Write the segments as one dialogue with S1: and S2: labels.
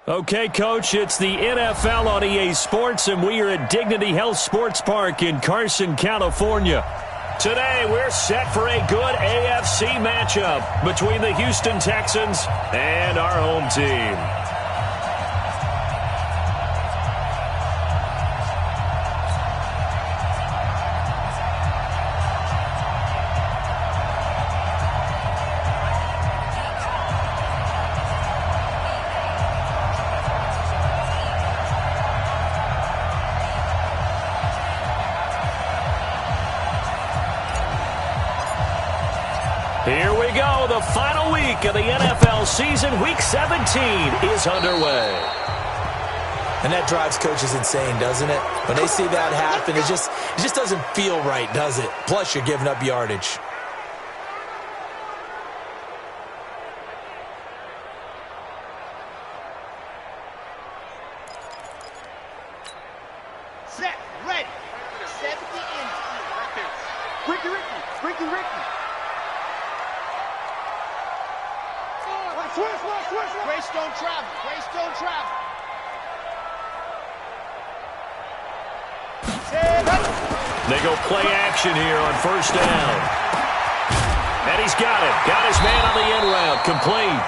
S1: Okay, Coach, it's the NFL on EA Sports, and we are at Dignity Health Sports Park in Carson, California. Today, we're set for a good AFC matchup between the Houston Texans and our home team. Here we go. The final week of the NFL season. Week 17 is underway.
S2: And that drives coaches insane, doesn't it? When they see that happen, it just doesn't feel right, does it? Plus, you're giving up yardage.
S3: Set, ready. 70 in. Right there. Ricky. Switch. Greystone travel.
S1: They go play action here on first down. And he's got it. Got his man on the end route. Complete.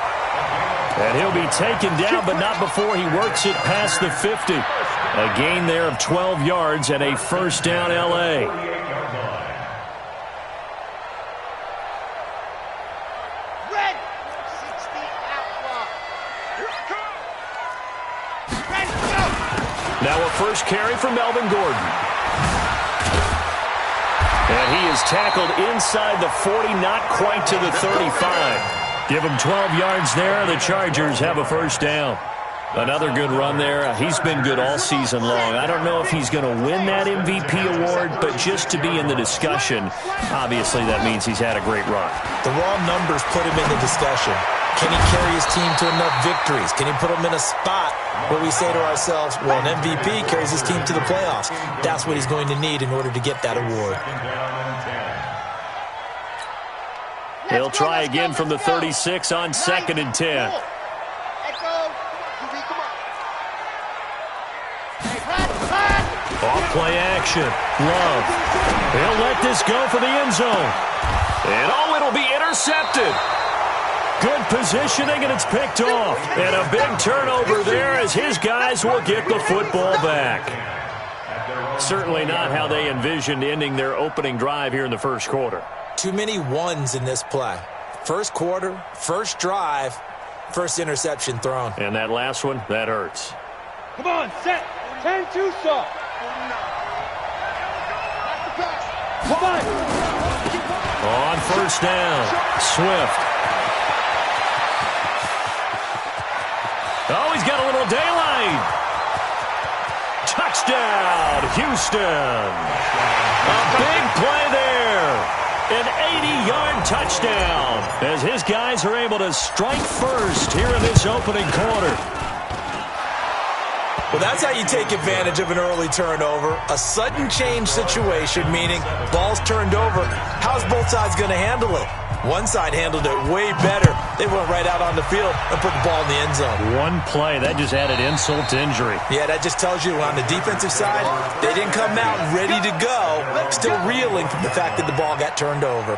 S1: And he'll be taken down, but not before he works it past the 50. A gain there of 12 yards and a first down L.A. Now a first carry for Melvin Gordon. And he is tackled inside the 40, not quite to the 35. Give him 12 yards there. The Chargers have a first down. Another good run there. He's been good all season long. I don't know if he's going to win that MVP award, but just to be in the discussion, obviously that means he's had a great run.
S2: The raw numbers put him in the discussion. Can he carry his team to enough victories? Can he put them in a spot where we say to ourselves, well, an MVP carries his team to the playoffs. That's what he's going to need in order to get that award.
S1: He'll try again from the 36 on 2nd and 10. Off play action. Love. He'll let this go for the end zone. And it'll be intercepted. Good positioning, and it's picked off. And a big turnover there as his guys will get the football back. Certainly not how they envisioned ending their opening drive here in the first quarter.
S2: Too many ones in this play. First quarter, first drive, first interception thrown.
S1: And that last one, that hurts.
S3: Come on, set. 10-2 soft. Come on.
S1: On first down, Swift. Oh, he's got a little daylight. Touchdown, Houston. A big play there. An 80-yard touchdown as his guys are able to strike first here in this opening quarter.
S2: Well, that's how you take advantage of an early turnover. A sudden change situation, meaning ball's turned over. How's both sides going to handle it? One side handled it way better. They went right out on the field and put the ball in the end zone.
S1: One play, that just added insult to injury.
S2: Yeah, that just tells you on the defensive side, they didn't come out ready to go, still reeling from the fact that the ball got turned over.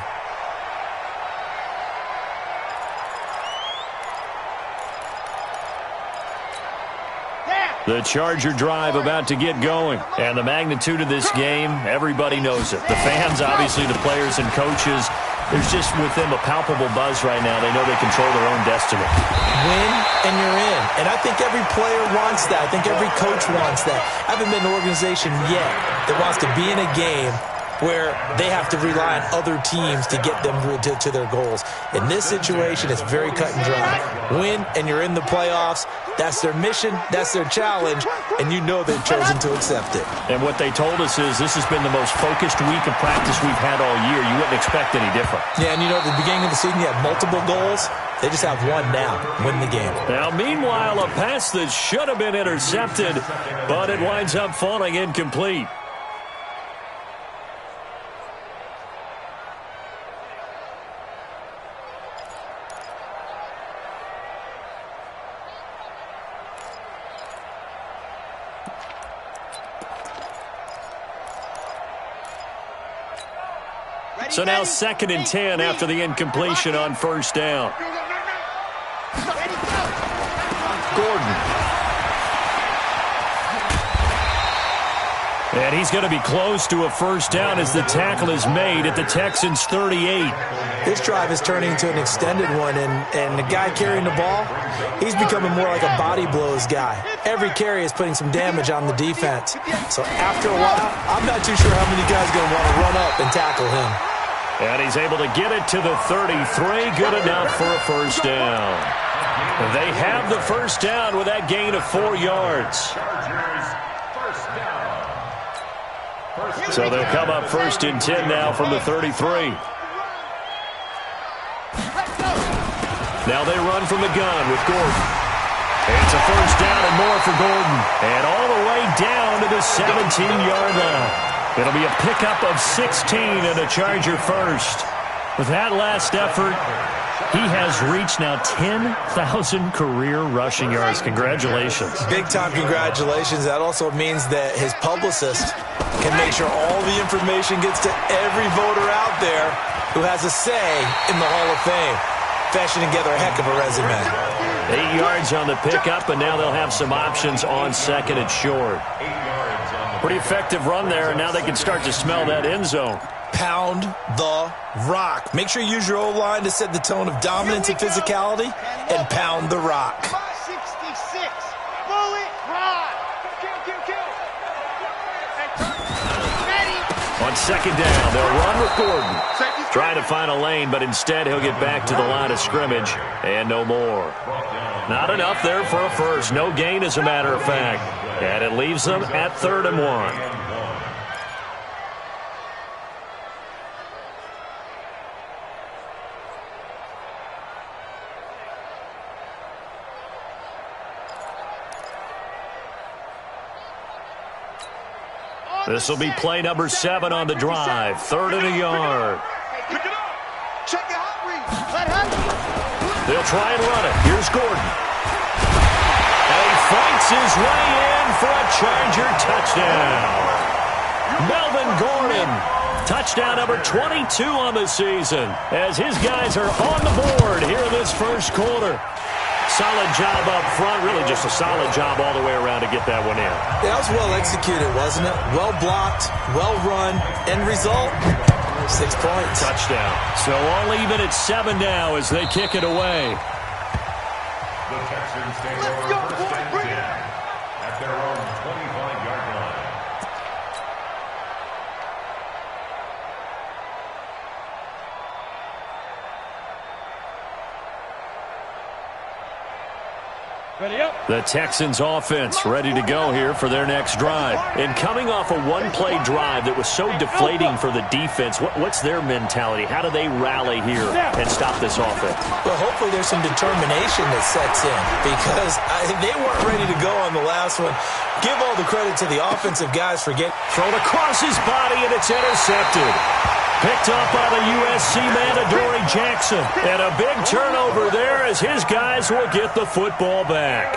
S1: The Charger drive about to get going. And the magnitude of this game, everybody knows it. The fans, obviously, the players and coaches. There's just with them a palpable buzz right now. They know they control their own destiny.
S2: Win and you're in. And I think every player wants that. I think every coach wants that. I haven't been an organization yet that wants to be in a game where they have to rely on other teams to get them to their goals. In this situation, it's very cut and dry. Win, and you're in the playoffs. That's their mission. That's their challenge. And you know they've chosen to accept it.
S1: And what they told us is this has been the most focused week of practice we've had all year. You wouldn't expect any different.
S2: Yeah, and you know, at the beginning of the season, you had multiple goals. They just have one now. Win the game.
S1: Now, meanwhile, a pass that should have been intercepted, but it winds up falling incomplete. So now 2nd and 10 after the incompletion on first down. Gordon. And he's going to be close to a first down as the tackle is made at the Texans' 38.
S2: This drive is turning into an extended one, and the guy carrying the ball, he's becoming more like a body blows guy. Every carry is putting some damage on the defense. So after a while, I'm not too sure how many guys are going to want to run up and tackle him.
S1: And he's able to get it to the 33. Good enough for a first down. They have the first down with that gain of 4 yards. So they'll come up 1st and 10 now from the 33. Now they run from the gun with Gordon. It's a first down and more for Gordon. And all the way down to the 17-yard line. It'll be a pickup of 16 and a Charger first. With that last effort, he has reached now 10,000 career rushing yards. Congratulations.
S2: Big-time congratulations. That also means that his publicist can make sure all the information gets to every voter out there who has a say in the Hall of Fame. Fashioning together a heck of a resume.
S1: 8 yards on the pickup, and now they'll have some options on 2nd and short. Pretty effective run there, and now they can start to smell that end zone.
S2: Pound the rock. Make sure you use your O-line to set the tone of dominance and physicality, and pound the rock.
S3: 66. Bullet rod.
S1: On 2nd down, they'll run with Gordon. Trying to find a lane, but instead he'll get back to the line of scrimmage, and no more. Not enough there for a first. No gain, as a matter of fact. And it leaves them at 3rd and 1. This will be play number 7 on the drive. 3rd and a yard.
S3: Pick it up. Check your hot read. Let happen.
S1: They'll try and run it. Here's Gordon. And he fights his way in for a Charger touchdown. Melvin Gordon. Touchdown number 22 on the season as his guys are on the board here in this first quarter. Solid job up front, really just a solid job all the way around to get that one in.
S2: That was well executed, wasn't it? Well blocked, well run. End result, 6 points.
S1: Touchdown. So only even at 7 now as they kick it away.
S4: The Texans take over first and 10 at their own 25-yard line.
S3: Ready up.
S1: The Texans offense ready to go here for their next drive. And coming off a one-play drive that was so deflating for the defense, what's their mentality? How do they rally here and stop this offense?
S2: Well, hopefully there's some determination that sets in because they weren't ready to go on the last one. Give all the credit to the offensive guys for getting
S1: thrown across his body, and it's intercepted. Picked up by the USC man, Adoree Jackson. And a big turnover there as his guys will get the football back.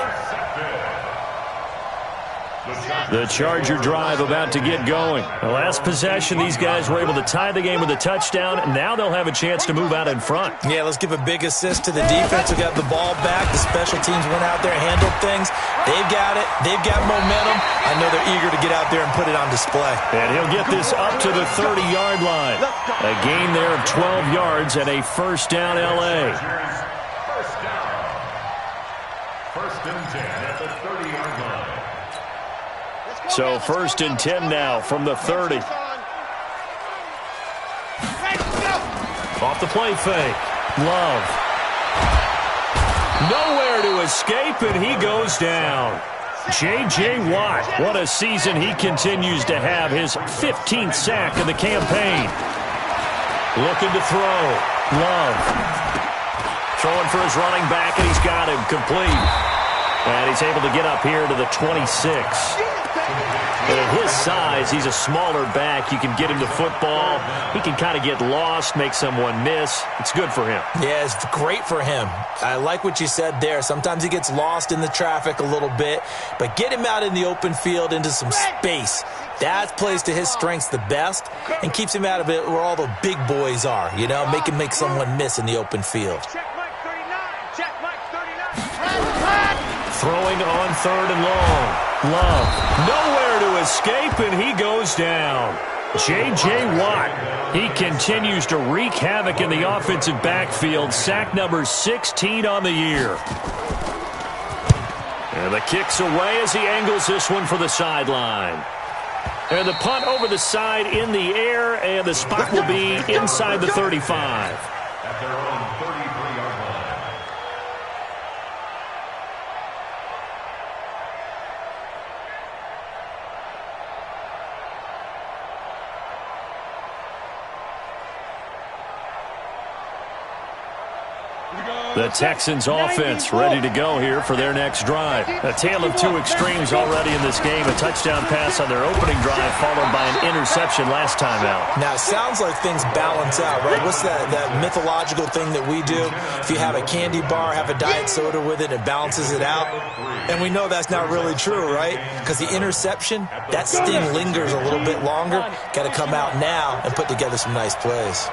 S1: The Charger drive about to get going. The last possession, these guys were able to tie the game with a touchdown. Now they'll have a chance to move out in front.
S2: Yeah, let's give a big assist to the defense who got the ball back. The special teams went out there and handled things. They've got it. They've got momentum. I know they're eager to get out there and put it on display.
S1: And he'll get this up to the 30-yard line. A gain there of 12 yards and a first down L.A.
S4: First down. 1st and 10 at the 30-yard line.
S1: So 1st and 10 now from the 30. Off the play fake. Love. Nowhere to escape, and he goes down. J.J. Watt, what a season he continues to have. His 15th sack of the campaign. Looking to throw. Love. Throwing for his running back, and he's got him complete. And he's able to get up here to the 26. And at his size, he's a smaller back. You can get him to football. He can kind of get lost, make someone miss. It's good for him.
S2: Yeah, it's great for him. I like what you said there. Sometimes he gets lost in the traffic a little bit, but get him out in the open field into some space. That plays to his strengths the best and keeps him out of it where all the big boys are, you know, make him make someone miss in the open field.
S1: Throwing on 3rd and long. Love, nowhere to escape, and he goes down. J.J. Watt, he continues to wreak havoc in the offensive backfield. Sack number 16 on the year. And the kick's away as he angles this one for the sideline. And the punt over the side in the air, and the spot will be inside the 35.
S4: At their own 33-yard line.
S1: The Texans offense ready to go here for their next drive. A tale of two extremes already in this game. A touchdown pass on their opening drive followed by an interception last time out.
S2: Now, it sounds like things balance out, right? What's that mythological thing that we do? If you have a candy bar, have a diet soda with it, it balances it out. And we know that's not really true, right? Because the interception, that sting lingers a little bit longer. Got to come out now and put together some nice plays.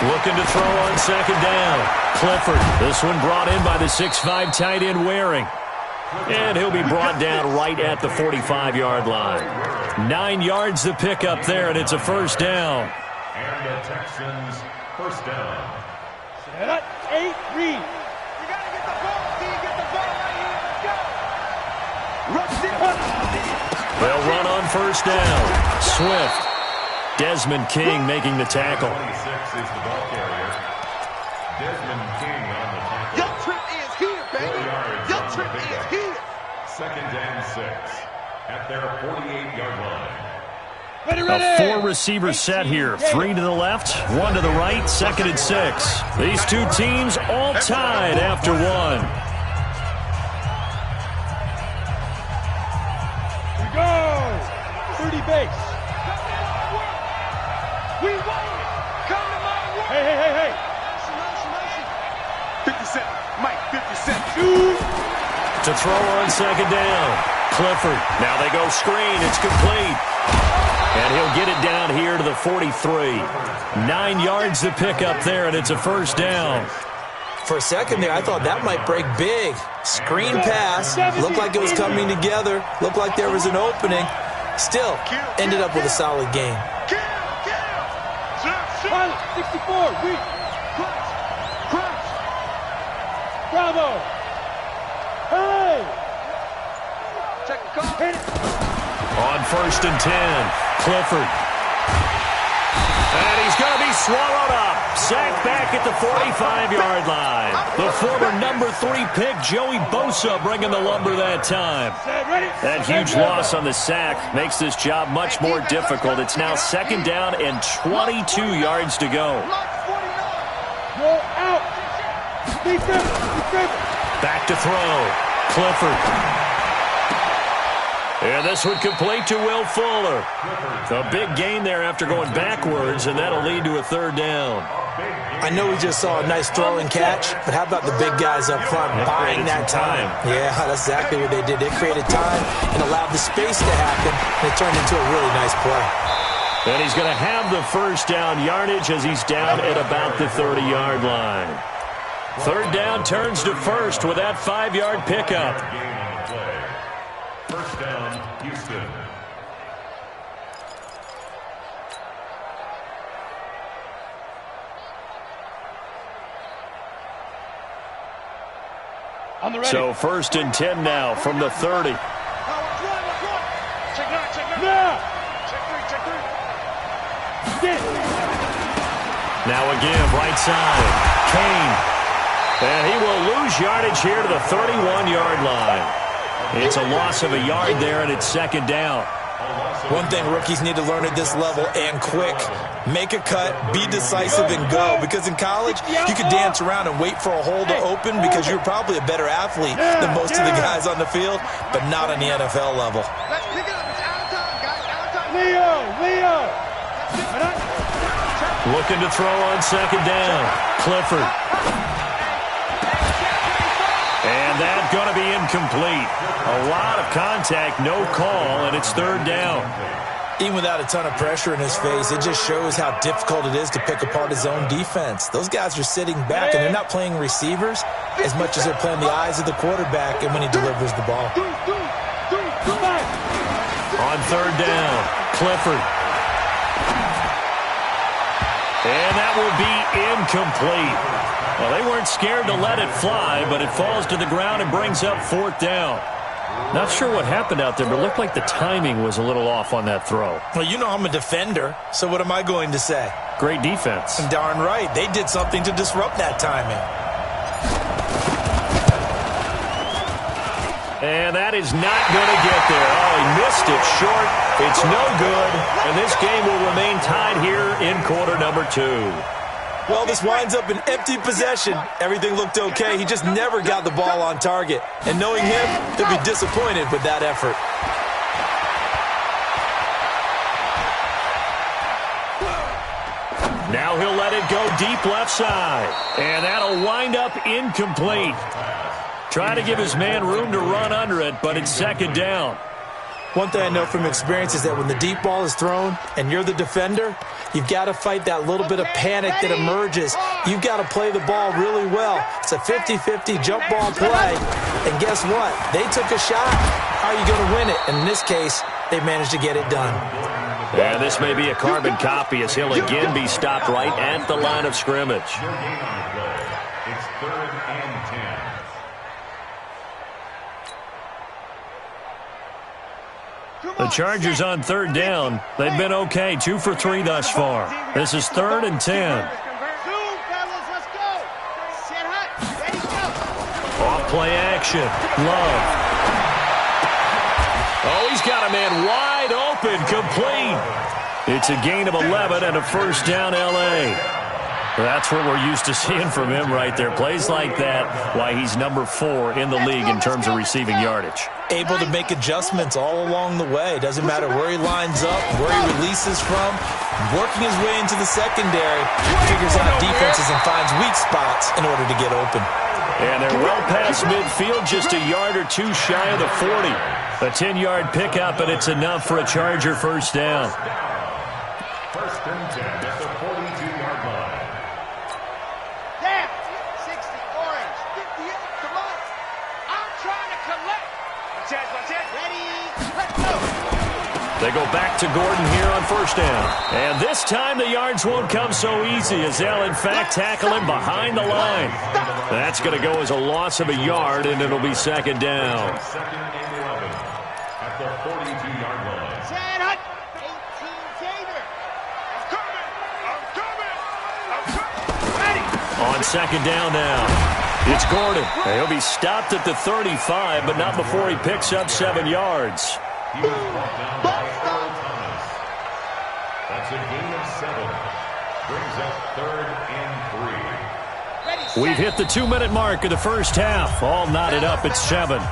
S1: Looking to throw on 2nd down. Clifford, this one brought in by the 6'5" tight end Waring. And he'll be brought down right at the 45-yard line. 9 yards to pick up there, and it's a first down.
S4: And the Texans first down.
S3: Set up, 8, read. You got to get the ball. Do you get the ball right here? Let's go. Rush it.
S1: They'll run on first down. Swift. Desmond King making the tackle.
S4: 26 is the ball carrier. Desmond King on the tackle.
S3: Your trip is here, baby. Your trip is here.
S4: 2nd and 6 at their 48-yard line.
S1: A 4-receiver set here. 3 to the left, 1 to the right, 2nd and 6. These two teams all tied after 1.
S3: We go. 30 base. We won it. Come to my way. Hey. 57. Mike, 57. Shoot.
S1: To throw on 2nd down. Clifford. Now they go screen. It's complete. And he'll get it down here to the 43. 9 yards to pick up there, and it's a first down.
S2: For a second there, I thought that might break big. Screen pass. Looked like it was coming together. Looked like there was an opening. Still, ended up with a solid game.
S3: 64, we crunch. Bravo. Hey. Check the call. Hit it.
S1: On 1st and 10, Clifford. And he's going to be swallowed up. Sacked back at the 45-yard line. The former number 3 pick, Joey Bosa, bringing the lumber that time. That huge loss on the sack makes this job much more difficult. It's now 2nd down and 22 yards to go.
S3: Go out.
S1: Back to throw. Clifford. And this one complete to Will Fuller. A big gain there after going backwards, and that'll lead to a 3rd down.
S2: I know we just saw a nice throwing catch, but how about the big guys up front buying that time? Yeah, that's exactly what they did. They created time and allowed the space to happen, and it turned into a really nice play.
S1: And he's going to have the first down yardage as he's down at about the 30-yard line. 3rd down turns to 1st with that 5-yard pickup.
S4: First down, Houston.
S1: So 1st and 10 now from the 30.
S3: Check 9. Check 3.
S1: Now again, right side. Kane. And he will lose yardage here to the 31-yard line. It's a loss of a yard there, and it's 2nd down.
S2: One thing rookies need to learn at this level, and quick, make a cut, be decisive, and go. Because in college, you could dance around and wait for a hole to open because you're probably a better athlete than most of the guys on the field, but not on the NFL level.
S3: Leo!
S1: Looking to throw on second down. Clifford. And that's going to be incomplete. A lot of contact, no call, and it's third down.
S2: Even without a ton of pressure in his face, it just shows how difficult it is to pick apart his own defense. Those guys are sitting back, and they're not playing receivers as much as they're playing the eyes of the quarterback and when he delivers the ball.
S1: On third down, Clifford. And that will be incomplete. Well, they weren't scared to let it fly, but it falls to the ground and brings up fourth down. Not sure what happened out there, but it looked like the timing was a little off on that throw.
S2: Well, you know I'm a defender, so what am I going to say?
S1: Great defense.
S2: And darn right, they did something to disrupt that timing.
S1: And that is not going to get there. Oh, he missed it short. It's no good. And this game will remain tied here in quarter number 2.
S2: Well, this winds up an empty possession. Everything looked okay. He just never got the ball on target. And knowing him, he'll be disappointed with that effort.
S1: Now he'll let it go deep left side. And that'll wind up incomplete. Trying to give his man room to run under it, but it's second down.
S2: One thing I know from experience is that when the deep ball is thrown and you're the defender, you've got to fight that little bit of panic that emerges. You've got to play the ball really well. It's a 50-50 jump ball play. And guess what? They took a shot. How are you going to win it? And in this case, they managed to get it done.
S1: And this may be a carbon copy as he'll again be stopped right at the line of scrimmage.
S4: It's 3rd and 10.
S1: The Chargers on third down. They've been okay, 2 for 3 thus far. This is 3rd and 10. Off play action. Love. Oh, he's got a man wide open, complete. It's a gain of 11 and a first down, L.A. That's what we're used to seeing from him right there. Plays like that, why he's number 4 in the league in terms of receiving yardage.
S2: Able to make adjustments all along the way. Doesn't matter where he lines up, where he releases from. Working his way into the secondary, figures out defenses and finds weak spots in order to get open.
S1: And they're well past midfield, just a yard or 2 shy of the 40. A 10-yard pickup, and it's enough for a Charger first down.
S4: 1st and 10 at the 42-yard line.
S3: Damn, 60, orange, 58, come on. I'm trying to collect. Watch it. Ready, let's go.
S1: They go back to Gordon here on first down. And this time the yards won't come so easy as they'll, in fact, tackle him behind the line. That's going to go as a loss of a yard, and it'll be second down.
S4: 2nd and 11 at the 42-yard line.
S3: Chad Hunt, 18 Gator. I'm coming. Ready.
S1: On second down now, it's Gordon. He'll be stopped at the 35, but not before he picks up 7 yards.
S4: He was brought down by Earl Thomas. That's a gain of 7. Brings up 3rd and 3.
S1: We've hit the 2-minute mark of the first half. All knotted up at 7.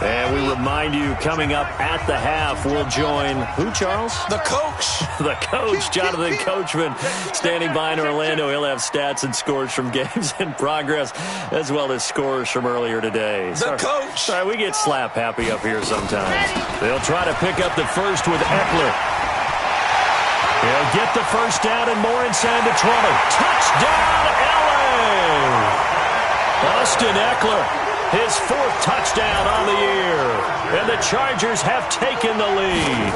S1: And we remind you, coming up at the half, we'll join who, Charles?
S2: The coach.
S1: The coach, Jonathan Coachman, standing by in Orlando. He'll have stats and scores from games in progress, as well as scores from earlier today.
S2: The coach.
S1: Sorry, we get slap happy up here sometimes. They'll try to pick up the first with Eckler. He'll get the first down and more inside the 20. Touchdown, L.A. Austin Eckler, his 4th touchdown on the year. And the Chargers have taken the lead.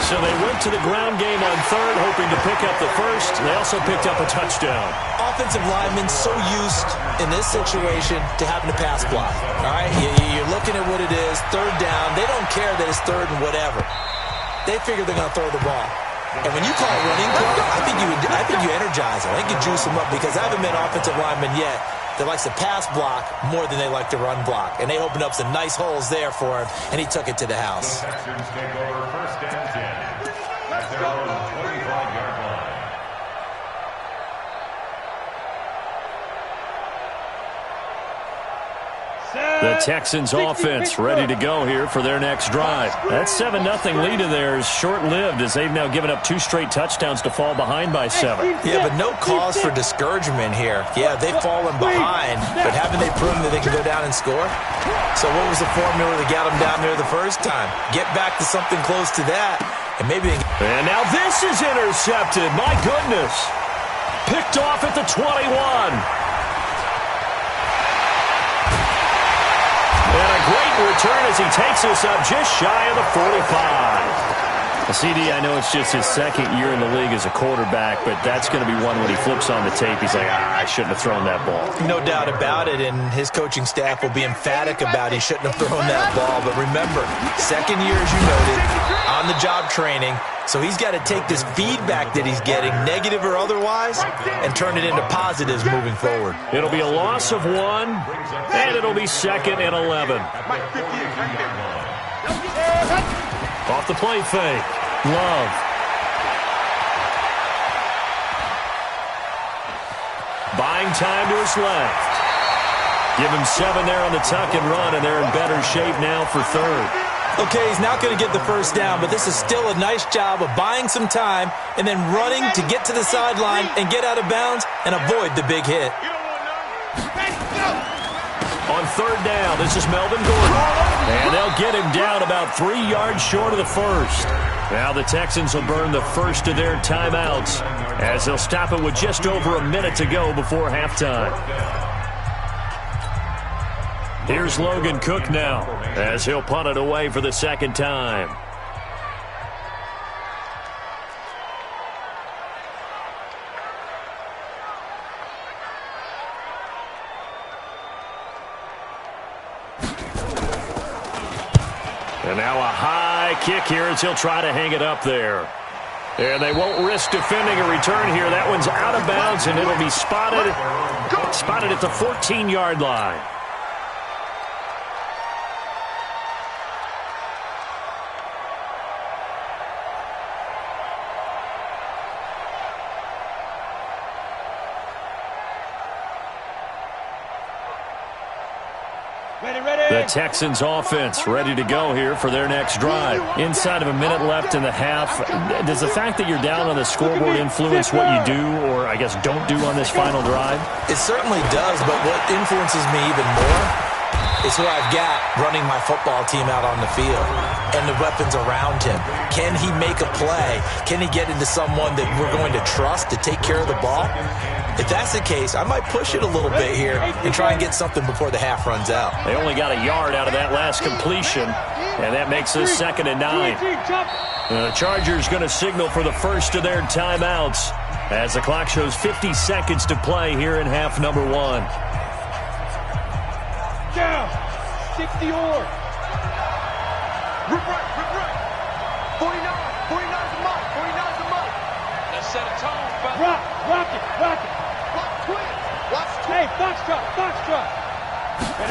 S1: So they went to the ground game on third, hoping to pick up the first. They also picked up a touchdown.
S2: Offensive linemen so used in this situation to having to pass block. All right, you're looking at what it is, third down. They don't care that it's third and whatever. They figure they're going to throw the ball. And when you call running play, I think you energize them. I think you juice them up because I haven't met an offensive lineman yet that likes to pass block more than they like to run block. And they opened up some nice holes there for him, and he took it to the house.
S4: The Texans take over first and 10 at their own 25-yard line.
S1: The Texans offense ready to go here for their next drive. That 7-0 lead of theirs short-lived as they've now given up 2 straight touchdowns to fall behind by 7.
S2: Yeah, but no cause for discouragement here. Yeah, they've fallen behind, but haven't they proven that they can go down and score? So what was the formula that got them down there the first time? Get back to something close to that, and maybe they can...
S1: And now this is intercepted. My goodness. Picked off at the 21. And a great return as he takes us up just shy of the 45. CD, I know it's just his second year in the league as a quarterback, but that's going to be one when he flips on the tape. He's like, I shouldn't have thrown that ball.
S2: No doubt about it, and his coaching staff will be emphatic about he shouldn't have thrown that ball. But remember, second year, as you noted, on-the-job training. So he's got to take this feedback that he's getting, negative or otherwise, and turn it into positives moving forward.
S1: It'll be a loss of 1, and it'll be 2nd and 11. Off the play fake. Love. Buying time to his left. Give him 7 there on the tuck and run, and they're in better shape now for 3rd.
S2: Okay, he's not going to get the first down, but this is still a nice job of buying some time and then running to get to the sideline and get out of bounds and avoid the big hit.
S1: On 3rd down, this is Melvin Gordon. And they'll get him down about 3 yards short of the first. Now the Texans will burn the first of their timeouts as they'll stop it with just over a minute to go before halftime. Here's Logan Cook now as he'll punt it away for the 2nd time. And now a high kick here as he'll try to hang it up there. And they won't risk defending a return here. That one's out of bounds, and it'll be spotted at the 14-yard line. The Texans offense ready to go here for their next drive. Inside of a minute left in the half. Does the fact that you're down on the scoreboard influence what you do, or I guess don't do on this final drive?
S2: It certainly does, but what influences me even more is who I've got running my football team out on the field and the weapons around him. Can he make a play? Can he get into someone that we're going to trust to take care of the ball? If that's the case, I might push it a little bit here and try and get something before the half runs out.
S1: They only got a yard out of that last completion, and that makes this 2nd and 9. The Chargers going to signal for the first of their timeouts as the clock shows 50 seconds to play here in half number 1.
S3: Down. 60 or. Rip right. 49. 49's the mark. 49's the mark. Let's set a tone, brother. Rock it. Watch twin. Hey, foxtrot.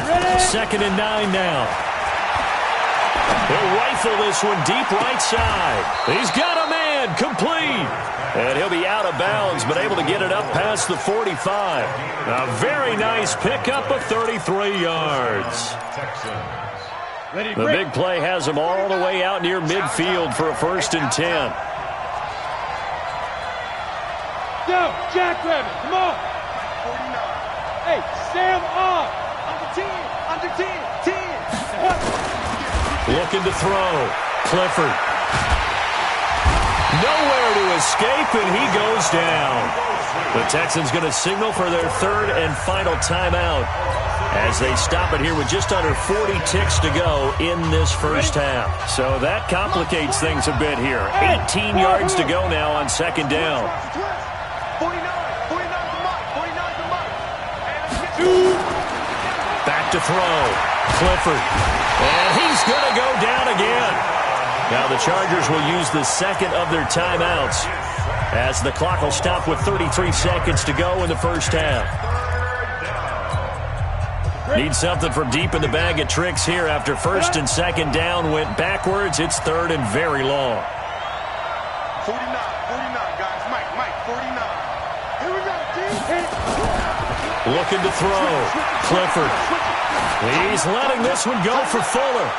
S3: Ready.
S1: 2nd and 9 now. He'll rifle this one deep right side. He's got a man, complete. And he'll be out of bounds, but able to get it up past the 45. A very nice pickup of 33 yards. The big play has him all the way out near midfield for a 1st and 10.
S3: Go, Jackrabbit, come on. 49. Hey, Sam on. Under 10.
S1: Looking to throw. Clifford. Nowhere to escape, and he goes down. The Texans going to signal for their 3rd and final timeout as they stop it here with just under 40 ticks to go in this first half. So that complicates things a bit here. 18 yards to go now on 2nd down.
S3: 49's the mark.
S1: Back to throw. Clifford. And he's going to go down again. Now the Chargers will use the 2nd of their timeouts as the clock will stop with 33 seconds to go in the first half. Need something from deep in the bag of tricks here after first and second down went backwards. It's third and very long.
S3: 49, guys. Mike, 49. Here we go, team.
S1: Looking to throw. Clifford. He's letting this one go for Fuller.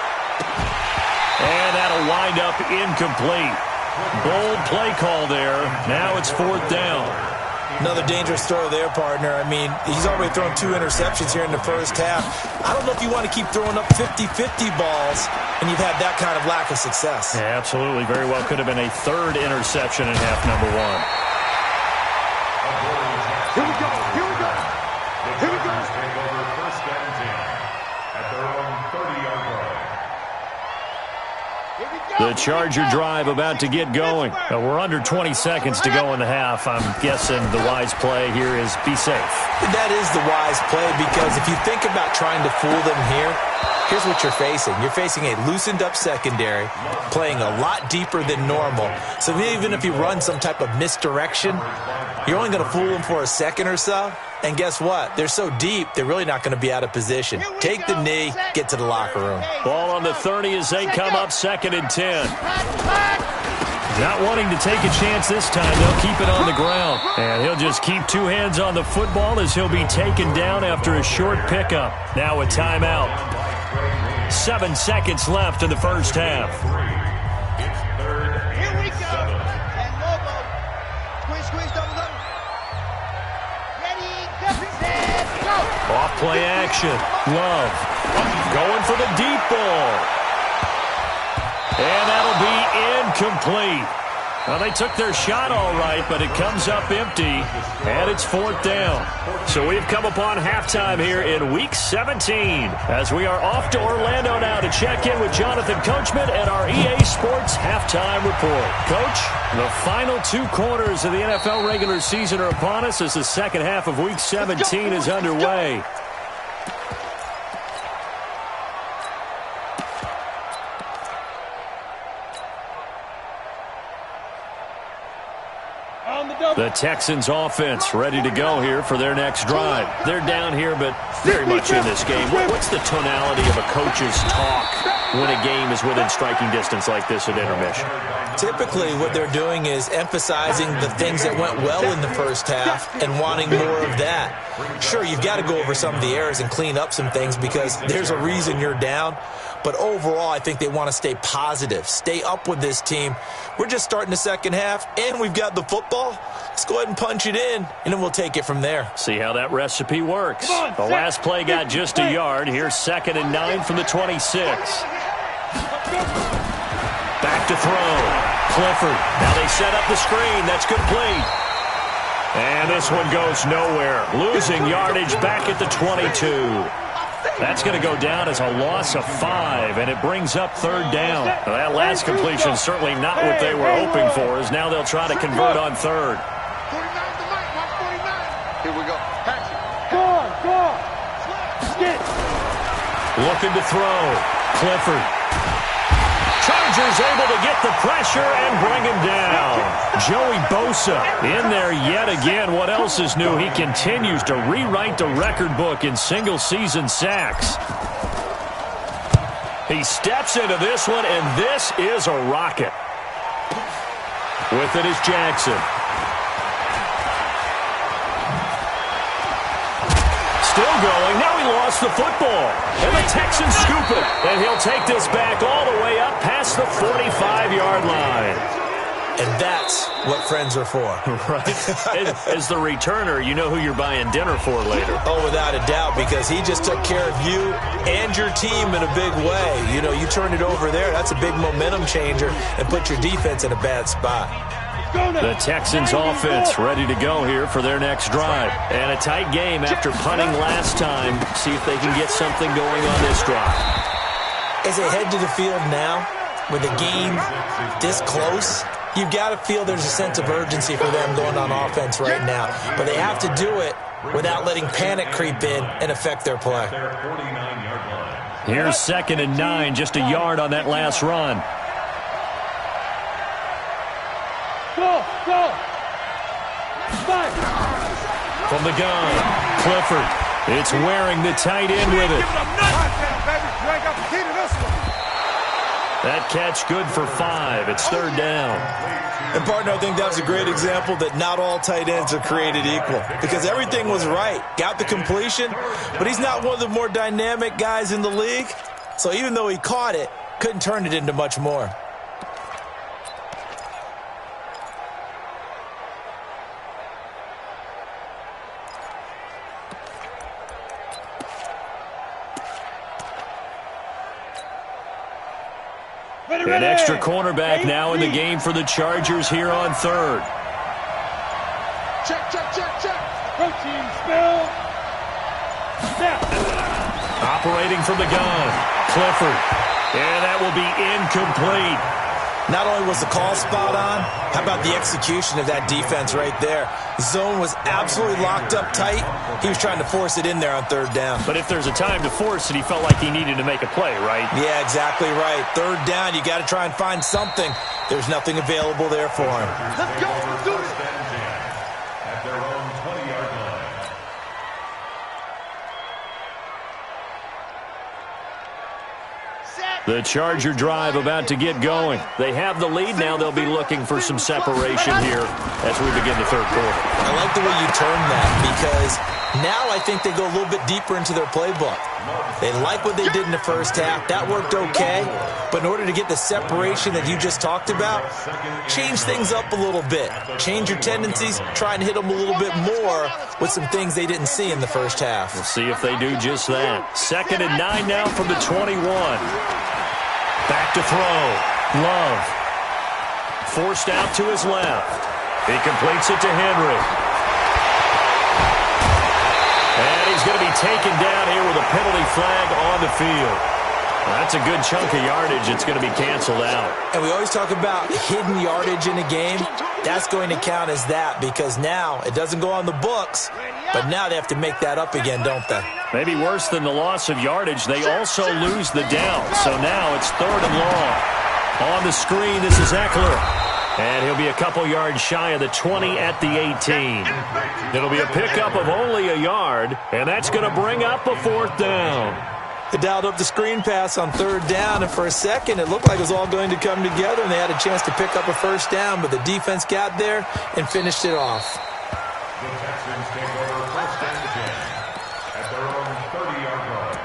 S1: And that'll wind up incomplete. Bold play call there. Now it's fourth down.
S2: Another dangerous throw there, partner. I mean, he's already thrown 2 interceptions here in the first half. I don't know if you want to keep throwing up 50-50 balls and you've had that kind of lack of success.
S1: Yeah, absolutely. Very well could have been a third interception in half number 1.
S3: Here we go.
S4: Take over first and 10 at their own 30-yard line.
S1: The Charger drive about to get going. We're under 20 seconds to go in the half. I'm guessing the wise play here is be safe.
S2: That is the wise play because if you think about trying to fool them here, here's what you're facing. You're facing a loosened up secondary, playing a lot deeper than normal. So even if you run some type of misdirection, you're only going to fool them for a second or so. And guess what? They're so deep, they're really not going to be out of position. Take the knee, get to the locker room.
S1: Ball on the 30 as they come up second and 10. Not wanting to take a chance this time, they'll keep it on the ground. And he'll just keep 2 hands on the football as he'll be taken down after a short pickup. Now a timeout. 7 seconds left in the first half.
S3: Here we go. And Lobo. Squeeze, double. Ready, set, go.
S1: Off play action. Love. Going for the deep ball. And that'll be incomplete. Well, they took their shot all right, but it comes up empty, and it's fourth down. So we've come upon halftime here in Week 17 as we are off to Orlando now to check in with Jonathan Coachman at our EA Sports Halftime Report. Coach, the final 2 quarters of the NFL regular season are upon us as the second half of Week 17 is underway. The Texans offense ready to go here for their next drive. They're down here, but very much in this game. What's the tonality of a coach's talk when a game is within striking distance like this at intermission?
S2: Typically, what they're doing is emphasizing the things that went well in the first half and wanting more of that. Sure, you've got to go over some of the errors and clean up some things because there's a reason you're down. But overall, I think they want to stay positive, stay up with this team. We're just starting the second half, and we've got the football. Let's go ahead and punch it in, and then we'll take it from there.
S1: See how that recipe works. The last play got just a yard. Here's 2nd and 9 from the 26. Back to throw. Clifford. Now they set up the screen. That's complete. And this one goes nowhere. Losing yardage back at the 22. That's going to go down as a loss of 5, and it brings up third down. Now, that last completion is certainly not what they were hoping for, as now they'll try to convert on third.
S3: 49's the mic, 49. Here we go. Pass it. Go on. Skip.
S1: Looking to throw. Clifford. Chargers able to get the pressure and bring him down. Joey Bosa in there yet again. What else is new? He continues to rewrite the record book in single-season sacks. He steps into this one, and this is a rocket. With it is Jackson. Still going. Now he lost the football. And the Texans scoop it. And he'll take this back all the way up past the 45-yard line.
S2: And that's what friends are for.
S1: Right. As the returner, you know who you're buying dinner for later.
S2: Oh, without a doubt, because he just took care of you and your team in a big way. You know, you turn it over there, that's a big momentum changer and put your defense in a bad spot.
S1: The Texans offense ready to go here for their next drive. And a tight game after punting last time. See if they can get something going on this drive.
S2: As they head to the field now, with the game this close, you've got to feel there's a sense of urgency for them going on offense right now. But they have to do it without letting panic creep in and affect their play.
S1: Here's 2nd and 9, just a yard on that last run.
S3: Go.
S1: From the gun, Clifford. It's wearing the tight end with it. That catch good for 5. It's third down.
S2: And, partner, I think that was a great example that not all tight ends are created equal because everything was right. Got the completion, but he's not one of the more dynamic guys in the league. So even though he caught it, couldn't turn it into much more.
S1: An extra cornerback now in the game for the Chargers here on third.
S3: Check. Protein spill. Snap.
S1: Operating from the gun. Clifford. And that will be incomplete.
S2: Not only was the call spot on, how about the execution of that defense right there? Zone was absolutely locked up tight. He was trying to force it in there on third down.
S1: But if there's a time to force it, he felt like he needed to make a play, right?
S2: Yeah, exactly right. Third down, you got to try and find something. There's nothing available there for him.
S3: Let's go. Let's do it.
S4: At their own 20-yard line.
S1: The Charger drive about to get going. They have the lead now. They'll be looking for some separation here as we begin the third quarter.
S2: I like the way you term that because now I think they go a little bit deeper into their playbook. They like what they did in the first half. That worked okay. But in order to get the separation that you just talked about, change things up a little bit. Change your tendencies. Try and hit them a little bit more with some things they didn't see in the first half.
S1: We'll see if they do just that. 2nd and 9 now from the 21. Back to throw. Love. Forced out to his left. He completes it to Henry. And he's going to be taken down here with a penalty flag on the field. That's a good chunk of yardage. It's going to be canceled out.
S2: And we always talk about hidden yardage in a game. That's going to count as that because now it doesn't go on the books, but now they have to make that up again, don't they?
S1: Maybe worse than the loss of yardage, they also lose the down. So now it's 3rd and long. On the screen, this is Eckler. And he'll be a couple yards shy of the 20 at the 18. It'll be a pickup of only a yard, and that's going to bring up a 4th down.
S2: They dialed up the screen pass on 3rd down, and for a second it looked like it was all going to come together, and they had a chance to pick up a 1st down, but the defense got there and finished it off.
S4: The Texans take over 1st and 10 at their own 30-yard line.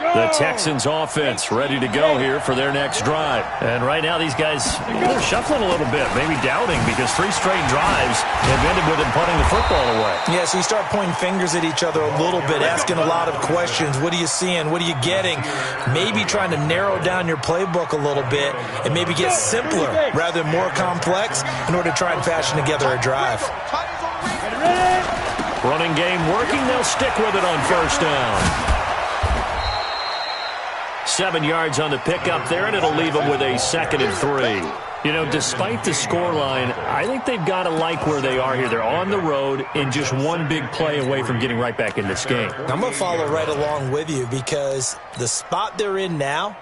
S1: The Texans offense ready to go here for their next drive. And right now these guys, they're shuffling a little bit, maybe doubting because 3 straight drives have ended with them punting the football away.
S2: Yeah, so you start pointing fingers at each other a little bit, asking a lot of questions. What are you seeing? What are you getting? Maybe trying to narrow down your playbook a little bit and maybe get simpler rather than more complex in order to try and fashion together a drive.
S1: Running game working. They'll stick with it on 1st down. 7 yards on the pickup there, and it'll leave them with a 2nd and 3. You know, despite the scoreline, I think they've got to like where they are here. They're on the road and just one big play away from getting right back in this game.
S2: I'm going to follow right along with you because the spot they're in now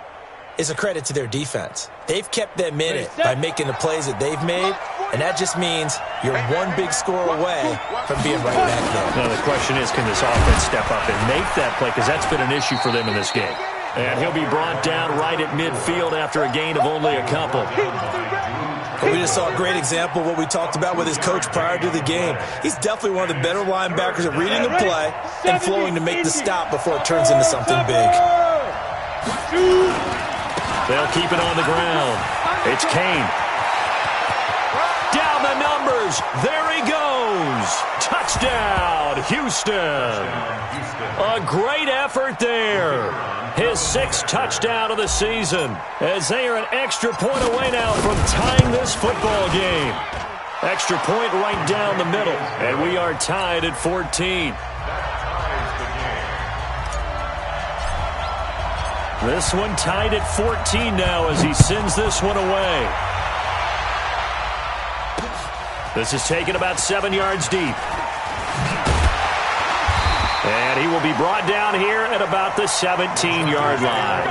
S2: is a credit to their defense. They've kept them in it by making the plays that they've made, and that just means you're one big score away from being right back there.
S1: Now, the question is, can this offense step up and make that play? Because that's been an issue for them in this game. And he'll be brought down right at midfield after a gain of only a couple.
S2: Well, we just saw a great example of what we talked about with his coach prior to the game. He's definitely one of the better linebackers at reading the play and flowing to make the stop before it turns into something big.
S1: They'll keep it on the ground. It's Kane. Down the numbers. There he goes. Touchdown, Houston. A great effort there. His 6th touchdown of the season as they are an extra point away now from tying this football game. Extra point right down the middle, and we are tied at 14. This one tied at 14 now as he sends this one away. This is taken about 7 yards deep. And he will be brought down here at about the 17-yard line.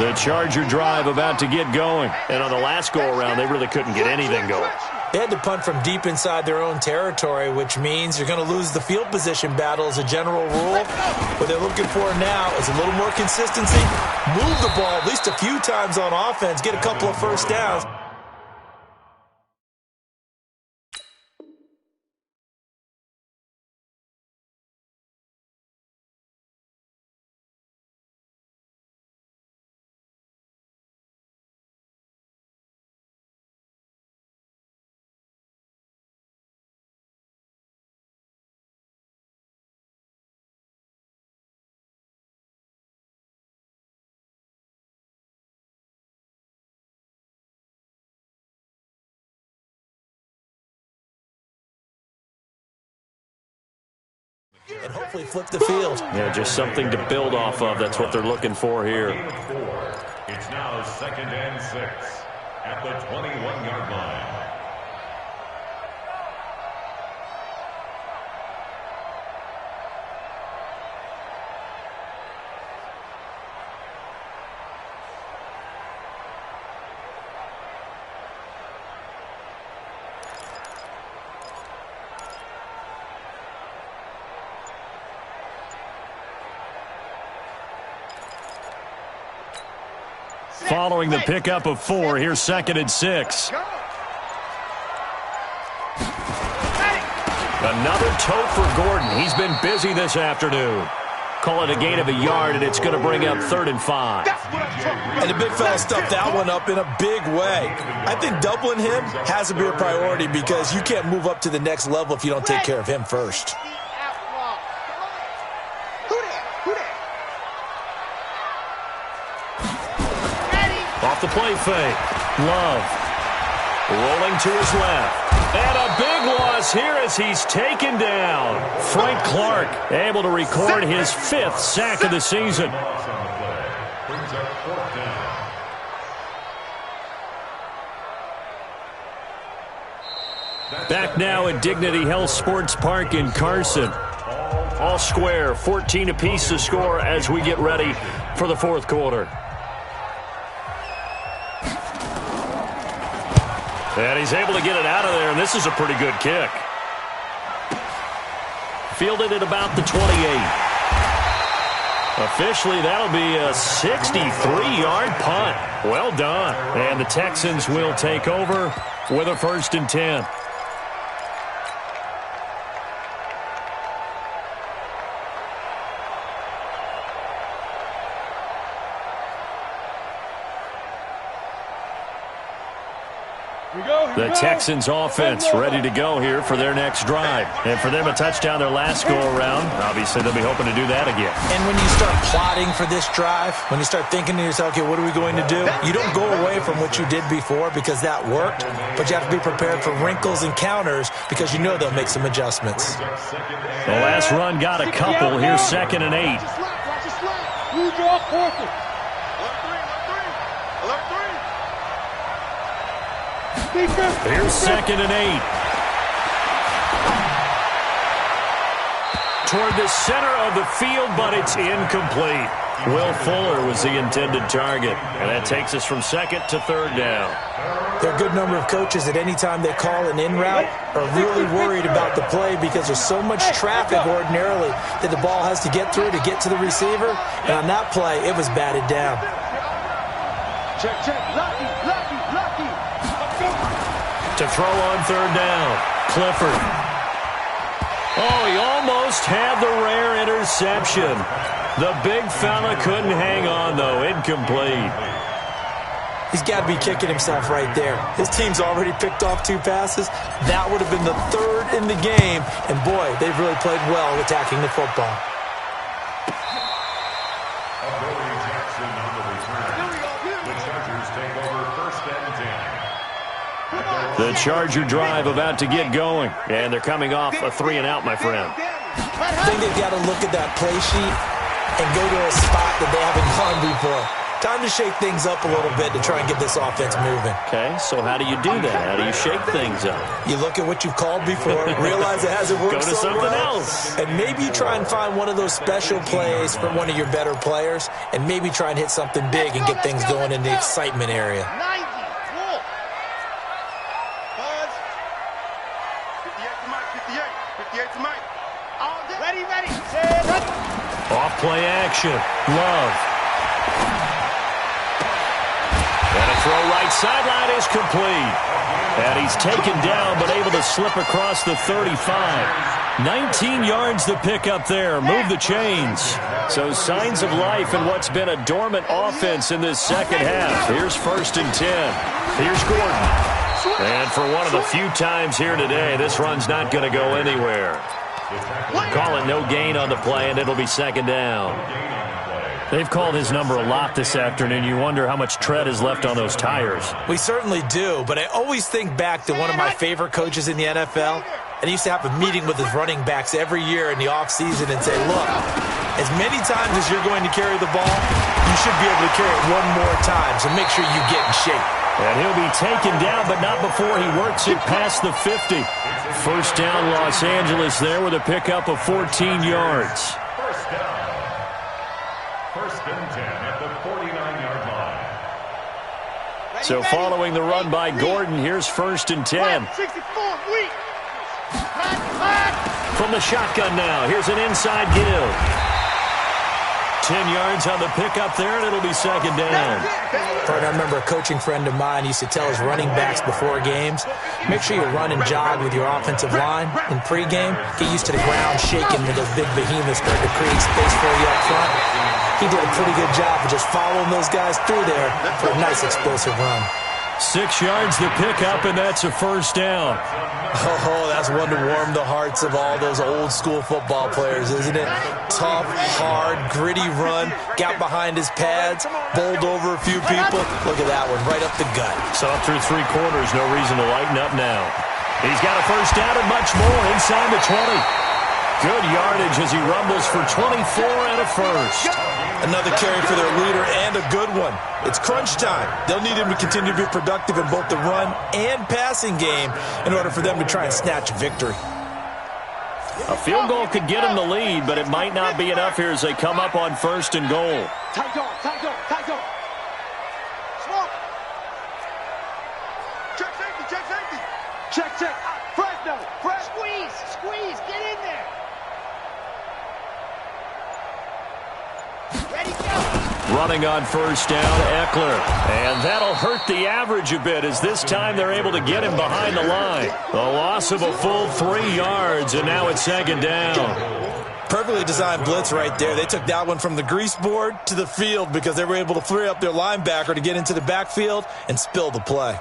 S1: The Charger drive about to get going. And on the last go-around, they really couldn't get anything going.
S2: They had to punt from deep inside their own territory, which means you're going to lose the field position battle as a general rule. What they're looking for now is a little more consistency, move the ball at least a few times on offense, get a couple of first downs. And hopefully flip the field.
S1: Yeah, just something to build off of. That's what they're looking for here.
S4: It's now 2nd and 6 at the 21-yard line.
S1: Following the pickup of 4, here's 2nd and 6. Another tote for Gordon. He's been busy this afternoon. Call it a gain of a yard, and it's going to bring up 3rd and 5.
S2: And the big fella stuffed that one up in a big way. I think doubling him has to be a priority because you can't move up to the next level if you don't take care of him first.
S1: Off the play fake. Love. Rolling to his left. And a big loss here as he's taken down. Frank Clark able to record his 5th sack of the season. Back now at Dignity Health Sports Park in Carson. All square, 14 apiece to score as we get ready for the 4th quarter. And he's able to get it out of there, and this is a pretty good kick. Fielded at about the 28. Officially, that'll be a 63-yard punt. Well done. And the Texans will take over with a 1st and 10. The Texans offense ready to go here for their next drive. And for them, a touchdown their last go-around. Obviously, they'll be hoping to do that again.
S2: And when you start plotting for this drive, when you start thinking to yourself, okay, what are we going to do? You don't go away from what you did before because that worked, but you have to be prepared for wrinkles and counters because you know they'll make some adjustments.
S1: The last run got a couple. Here's 2nd and 8. Here's 2nd and 8. Toward the center of the field, but it's incomplete. Will Fuller was the intended target. And that takes us from 2nd to 3rd down.
S2: There are a good number of coaches that any time they call an in route are really worried about the play because there's so much traffic ordinarily that the ball has to get through to get to the receiver. And on that play, it was batted down.
S3: Check, check. Lucky.
S1: To throw on 3rd down. Clifford. Oh, he almost had the rare interception. The big fella couldn't hang on, though. Incomplete.
S2: He's got to be kicking himself right there. His team's already picked off 2 passes. That would have been the 3rd in the game. And, boy, they've really played well attacking the football.
S1: The Charger drive about to get going. And they're coming off a 3-and-out, my friend.
S2: I think they've got to look at that play sheet and go to a spot that they haven't gone before. Time to shake things up a little bit to try and get this offense moving.
S1: Okay, so how do you do that? How do you shake things up?
S2: You look at what you've called before, realize it hasn't worked
S1: Go to
S2: so
S1: something
S2: well,
S1: else.
S2: and maybe you try and find one of those special plays from one of your better players, and maybe try and hit something big and get things going in the excitement area.
S3: 90. Cool. Buzz. 58 to Mike. 58 to Mike. Ready.
S1: Off play action. Love. And a throw right sideline is complete. And he's taken down but able to slip across the 35. 19 yards to pick up there. Move the chains. So signs of life in what's been a dormant offense in this second half. Here's 1st and 10. Here's Gordon. And for one of the few times here today, this run's not going to go anywhere. Call it no gain on the play, and it'll be 2nd down. They've called his number a lot this afternoon. You wonder how much tread is left on those tires.
S2: We certainly do, but I always think back to one of my favorite coaches in the NFL, and he used to have a meeting with his running backs every year in the offseason and say, look, as many times as you're going to carry the ball, you should be able to carry it one more time, so make sure you get in shape.
S1: And he'll be taken down, but not before he works it past the 50. 1st down, Los Angeles there with a pickup of 14 yards.
S4: 1st down. 1st and 10 at the 49-yard line.
S1: So following the run by Gordon, here's 1st and 10.
S3: 64, weak.
S1: From the shotgun now, here's an inside give. 10 yards on the pickup there, and it'll be 2nd down.
S2: I remember a coaching friend of mine used to tell his running backs before games, make sure you run and jog with your offensive line in pregame. Get used to the ground shaking when those big behemoths start to create space for you up front. He did a pretty good job of just following those guys through there for a nice explosive run.
S1: 6 yards to pick up, and that's a 1st down.
S2: Oh, that's one to warm the hearts of all those old-school football players, isn't it? Tough, hard, gritty run, got behind his pads, bowled over a few people. Look at that one, right up the gut.
S1: Saw through 3 quarters, no reason to lighten up now. He's got a 1st down and much more inside the 20. Good yardage as he rumbles for 24 and a 1st.
S2: Another carry for their leader and a good one. It's crunch time. They'll need him to continue to be productive in both the run and passing game in order for them to try and snatch victory.
S1: A field goal could get him the lead, but it might not be enough here as they come up on 1st and goal.
S3: Tight zone. Smoke. Check safety. Check. Fresno. Squeeze. Get in there. Ready, go.
S1: Running on 1st down, Eckler. And that'll hurt the average a bit as this time they're able to get him behind the line. A loss of a full 3 yards, and now it's 2nd down.
S2: Perfectly designed blitz right there. They took that one from the grease board to the field because they were able to free up their linebacker to get into the backfield and spill the play.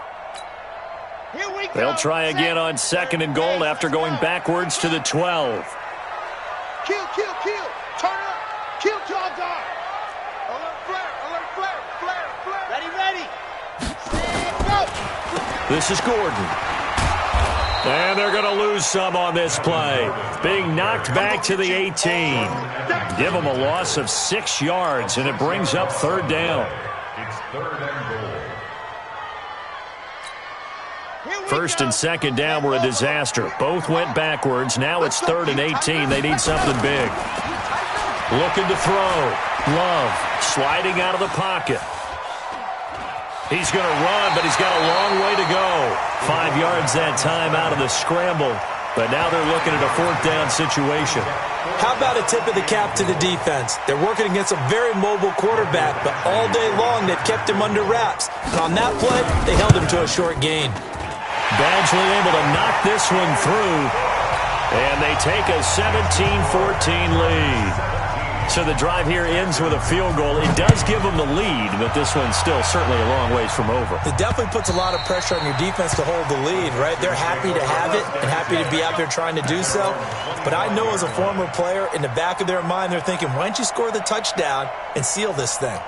S1: They'll try again on 2nd and goal after going backwards to the 12.
S3: Kill. Turn up. Kill jobs on. Alert flare. Ready. Stand up.
S1: This is Gordon. And they're going to lose some on this play. Being knocked back to the 18. Give them a loss of 6 yards, and it brings up 3rd down.
S4: It's 3rd and goal.
S1: 1st and 2nd down were a disaster. Both went backwards. Now it's 3rd and 18. They need something big. Looking to throw. Love sliding out of the pocket. He's going to run, but he's got a long way to go. 5 yards that time out of the scramble. But now they're looking at a 4th down situation.
S2: How about a tip of the cap to the defense? They're working against a very mobile quarterback, but all day long they've kept him under wraps. And on that play, they held him to a short gain.
S1: Badgley able to knock this one through. And they take a 17-14 lead. So the drive here ends with a field goal. It does give them the lead, but this one's still certainly a long ways from over.
S2: It definitely puts a lot of pressure on your defense to hold the lead, right? They're happy to have it and happy to be out there trying to do so. But I know as a former player, in the back of their mind, they're thinking, why don't you score the touchdown and seal this thing?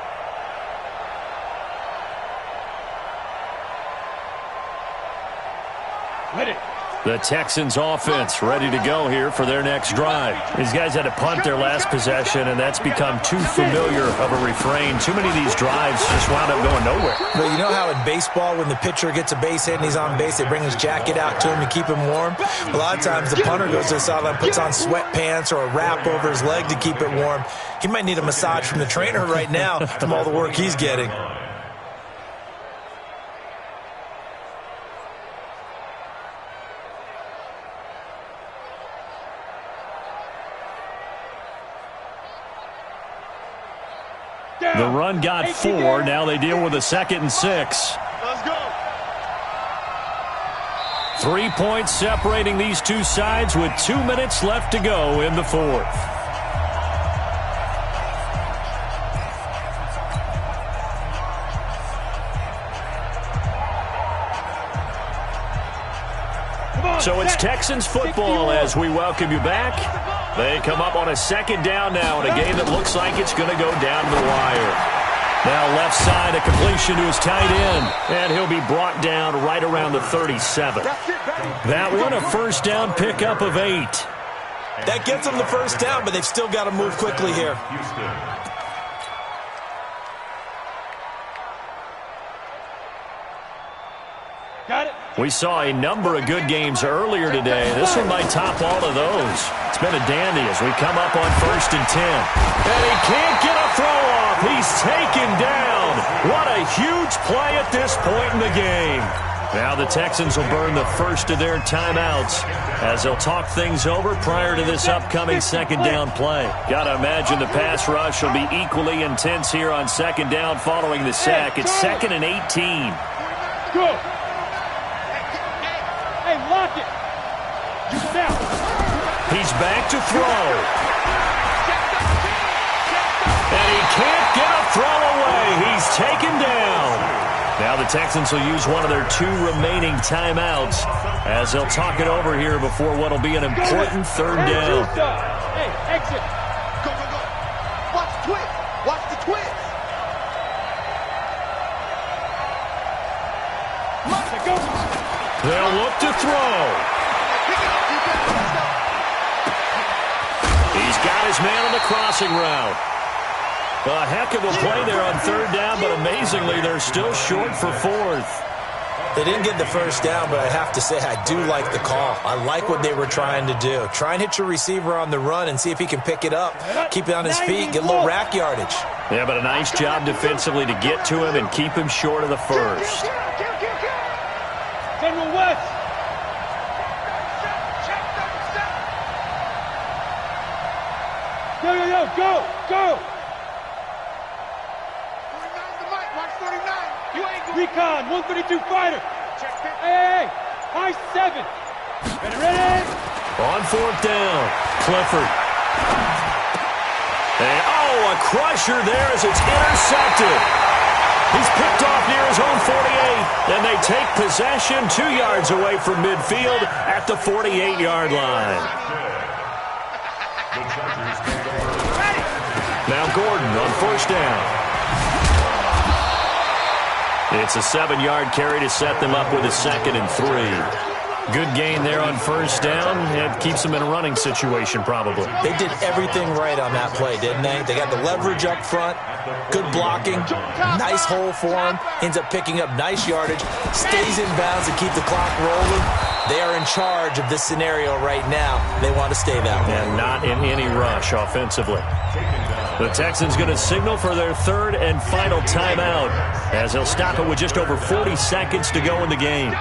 S1: The Texans offense ready to go here for their next drive. These guys had to punt their last possession, and that's become too familiar of a refrain. Too many of these drives just wound up going nowhere.
S2: Well, you know how in baseball when the pitcher gets a base hit and he's on base, they bring his jacket out to him to keep him warm? A lot of times the punter goes to the sideline, puts on sweatpants or a wrap over his leg to keep it warm. He might need a massage from the trainer right now from all the work he's getting.
S1: The run got 4. Now they deal with a 2nd and 6.
S3: Let's go.
S1: 3 points separating these two sides with 2 minutes left to go in the 4th. So it's Texans football as we welcome you back. They come up on a 2nd down now in a game that looks like it's going to go down to the wire. Now left side, a completion to his tight end, and he'll be brought down right around the 37. That one, a 1st down pickup of 8.
S2: That gets them the 1st down, but they've still got to move quickly here.
S3: Got it.
S1: We saw a number of good games earlier today. This one might top all of those. It's been a dandy as we come up on 1st and 10. And he can't get a throw off. He's taken down. What a huge play at this point in the game. Now the Texans will burn the first of their timeouts as they'll talk things over prior to this upcoming 2nd down play. Gotta imagine the pass rush will be equally intense here on 2nd down following the sack. It's 2nd and 18.
S3: Go. Hey, lock it. You down.
S1: He's back to throw. And he can't get a throw away. He's taken down. Now the Texans will use one of their 2 remaining timeouts as they'll talk it over here before what will be an important 3rd down.
S3: Hey, exit. Go, go, go. Watch the twist. Watch the twist. Go.
S1: They'll look to throw. He's got his man on the crossing route. A heck of a play there on 3rd down, but amazingly, they're still short for 4th.
S2: They didn't get the 1st down, but I have to say I do like the call. I like what they were trying to do. Try and hit your receiver on the run and see if he can pick it up. Keep it on his feet, get a little rack yardage.
S1: Yeah, but a nice job defensively to get to him and keep him short of the 1st.
S3: General West. Yo, yo, yo, go, go. 49's the mic, watch 49. You ain't going. Recon, 132 fighter. Hey, high 7. Ready?
S1: On 4th down, Clifford. And, a crusher there as it's intercepted. He's picked off near his own 48, and they take possession 2 yards away from midfield at the 48-yard line. Now Gordon on 1st down. It's a 7-yard carry to set them up with a 2nd and 3. Good gain there on 1st down. It keeps them in a running situation probably.
S2: They did everything right on that play, didn't they? They got the leverage up front, good blocking, nice hole for him, ends up picking up nice yardage, stays in bounds to keep the clock rolling. They are in charge of this scenario right now. They want to stay that way.
S1: And not in any rush offensively. The Texans going to signal for their 3rd and final timeout as they'll stop it with just over 40 seconds to go in the game.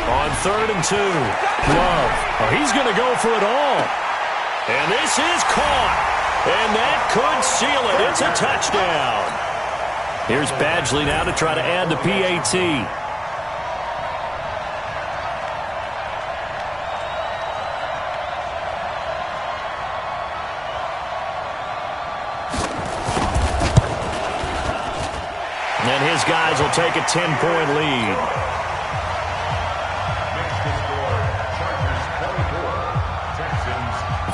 S1: On 3rd and 2, Love. He's going to go for it all. And this is caught. And that could seal it. It's a touchdown. Here's Badgley now to try to add the PAT. And his guys will take a 10-point lead.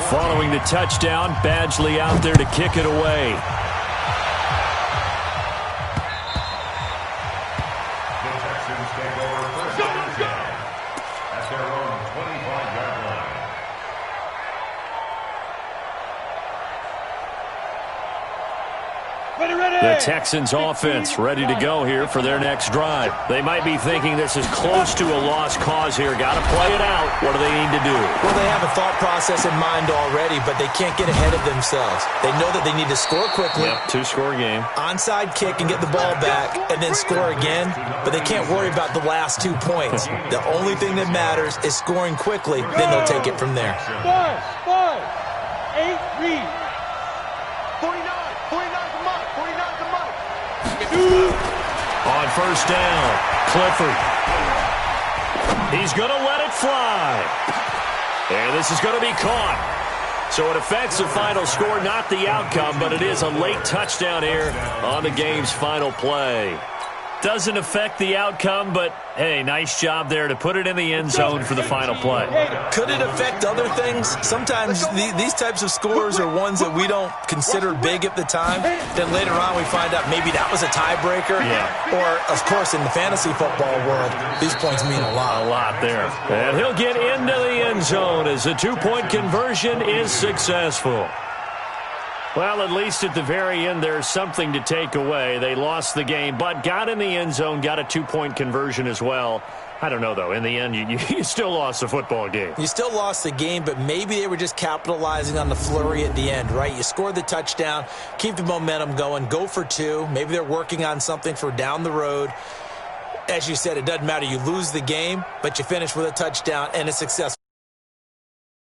S1: Following the touchdown, Badgley out there to kick it away. The Texans offense ready to go here for their next drive. They might be thinking this is close to a lost cause here. Got to play it out. What do they need to do?
S2: Well, they have a thought process in mind already, but they can't get ahead of themselves. They know that they need to score quickly.
S1: Yep, two-score game.
S2: Onside kick and get the ball back and then score again, but they can't worry about the last 2 points. The only thing that matters is scoring quickly, then they'll take it from there.
S3: 8, read. 49 the mark, 49 the mark.
S1: On first down, Clifford. He's going to let it fly. And this is going to be caught. So it affects the final score, not the outcome, but it is a late touchdown here on the game's final play. Doesn't affect the outcome, but, hey, nice job there to put it in the end zone for the final play.
S2: Could it affect other things? Sometimes these types of scores are ones that we don't consider big at the time. Then later on we find out maybe that was a tiebreaker.
S1: Yeah.
S2: Or, of course, in the fantasy football world, these points mean a lot.
S1: A lot there. And he'll get into the end zone as the two-point conversion is successful. Well, at least at the very end, there's something to take away. They lost the game, but got in the end zone, got a two-point conversion as well. I don't know, though. In the end, you still lost the football game.
S2: You still lost the game, but maybe they were just capitalizing on the flurry at the end, right? You scored the touchdown, keep the momentum going, go for 2. Maybe they're working on something for down the road. As you said, it doesn't matter. You lose the game, but you finish with a touchdown and a success.